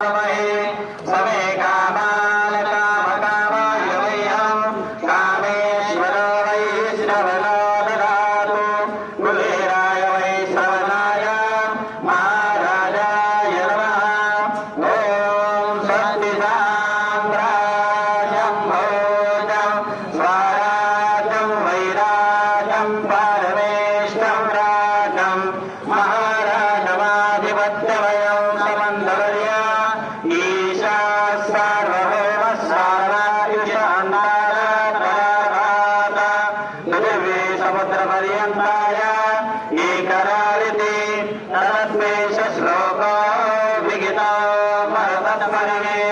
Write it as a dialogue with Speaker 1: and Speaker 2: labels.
Speaker 1: समे कामान कामकामाय वह्यं कामेश्वरो वैष्णवनो ददातु कुलेराय वैश्रवणाय महाराजाय नमः। ॐ स्वस्ति साम्राज्यं भोजं स्वराज्यं वैराज्यं परमेष्टं राजं महाराजमाधिपत्यवयं समन्दवर्य ईशा सार्वभौम सार्वयुषान्तारापराभात पृथिवी समुद्रपर्यन्ताय एकरालिति तदस्मेष श्लोको विहितो भरतत्परिमे